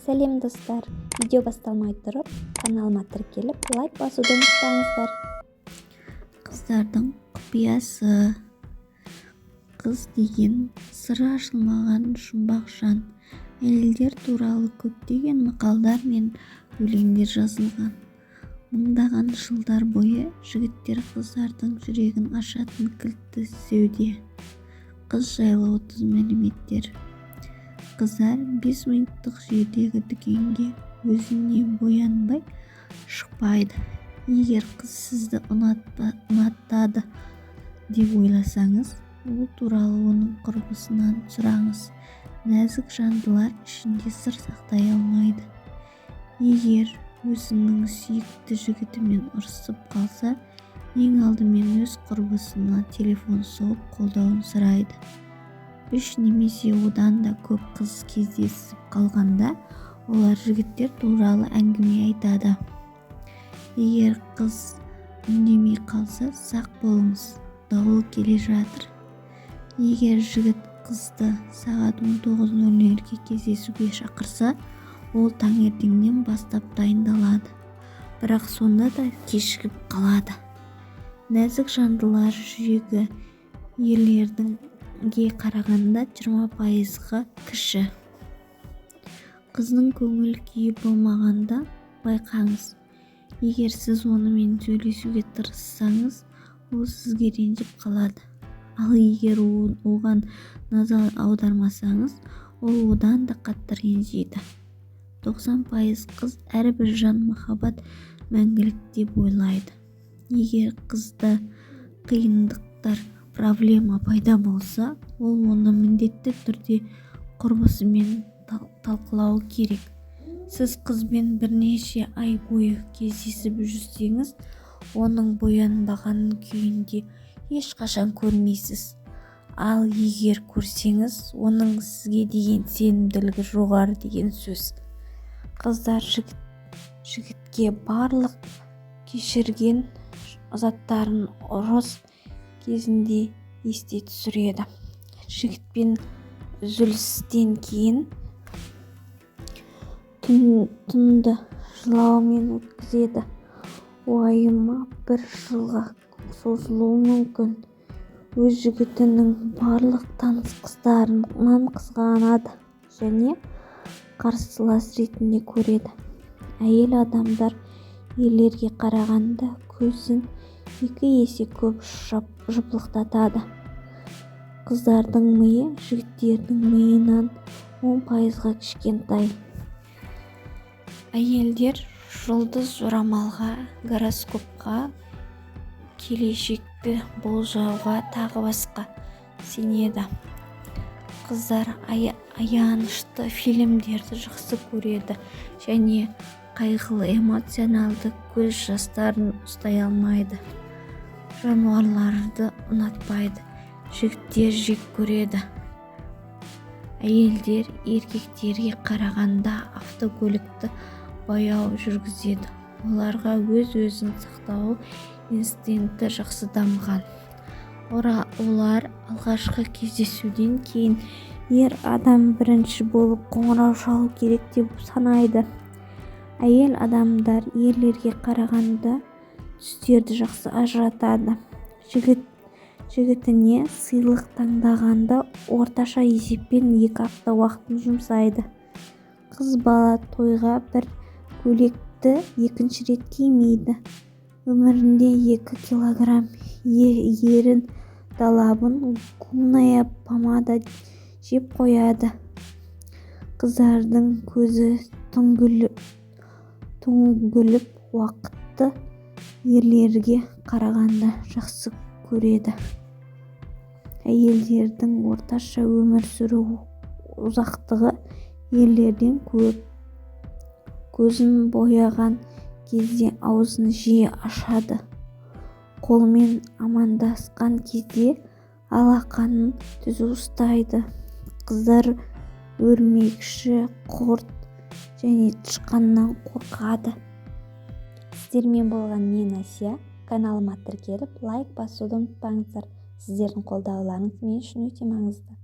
Сәлем достар, видео басталмай тұрып, каналыма тіркеліп, лайк басуды ұмытпаңыздар. Қыздардың құпиясы. Қыз деген сыры ашылмаған жұмбақ жан. Әйелдер туралы көптеген мақалдар мен өлеңдер жазылған. Мыңдаған жылдар бойы жігіттер қыздардың жүрегін ашатын кілтті іздеуде. Қыз жайлы 30 мәліметтер. Қыздар 5 минуттық жердегі дүкенге өзіне боянбай шықпайды. Егер қыз сізді ұнатады деп ойласаңыз, ол туралы оның құрбысынан сұраңыз. Нәзік жандылар ішінде сыр сақтай алмайды. Егер өзінің сүйікті жігітімен ұрсып қалса, ең алдымен өз құрбысына телефон соғып қолдауын сұрайды. 3 немесе одан да көп қыз кездесіп қалғанда, олар жігіттер туралы әңгіме айтады. Егер қыз үндемей қалса, сақ болыңыз, дауыл келе жатыр. Егер жігіт қызды сағат 19:00-ге кездесуге шақырса, ол таңертеңнен бастап дайындалады. Бірақ сонда да кешігіп қалады. Нәзік жандылар жүрегі ерлердіңге қарағанда 20%-ға кіші. Қыздың көңіл күйі болмағанда байқаңыз. Егер сіз онымен сөйлесуге тырыссаңыз, ол сізге ренжіп қалады. Ал егер оған назар аудармасаңыз, ол одан да қатты ренжиді. 90% қыз әрбір жан махаббат мәңгілік деп ойлайды. Егер қызда қиындықтар, проблема пайда болса, ол оны міндетті түрде құрбысымен талқылауы керек. Сіз қызбен бірнеше ай бойы кездесіп жүрсеңіз, оның боянбаған күйінде ешқашан көрмейсіз. Ал егер көрсеңіз, оның сізге деген сенімділігі жоғары деген сөз. Қыздар жігітке барлық кешірген заттарын ұрыс кезінде есте түсіреді. Жігітпен үзілістен кейін түнді жылаумен өткізеді. Уайымы 1 жылға созылуы мүмкін. Өз жігітінің барлық таныс қыздарынан қызғанады және қарсылас ретінде көреді. Әйел адамдар ерлерге қарағанда көзін 2 есе көп жыпылықтатады. Қыздардың миы жігіттердің миынан 10%-ға кішкентай. Әйелдер жұлдыз жорамалға, гороскопқа, келешекті болжауға тағы басқа сенеді. Қыздар аянышты фильмдерді жақсы көреді және қайғылы эмоционалды көз жастарын ұстай алмайды. Жануарларды ұнатпайды. Жігіттер жек көреді. Әйелдер еркектерге қарағанда автокөлікті баяу жүргізеді. Оларға өз-өзін сақтау инстинкті жақсы дамыған. Олар алғашқы кездесуден кейін ер адам бірінші болып қоңырау шалу керек деп санайды. Әйел адамдар ерлерге қарағанда түстерді жақсы ажыратады. Жігітіне сыйлық таңдағанда орташа есеппен 2 апта уақытын жұмсайды. Қыз бала тойға бір көйлекті екінші рет кимейді. Өмірінде 2 килограмм ерін талабын губная помада жеп қояды. Қыздардың көзі түңіліп уақытты ерлерге қарағанда жақсы көреді. Әйелдердің орташа өмір сүру ұзақтығы ерлерден көп. Көзін бояған кезде аузын жиі ашады. Қолымен амандасқан кезде алақанын түзу ұстайды. Қыздар өрмекші, құрт және тышқаннан қорқады. Сіздермен болған мен Асия. Каналыма тіркеліп, лайк басуды ұмытпаңыздар. Сіздердің қолдауларыңыз мен үшін өте маңызды.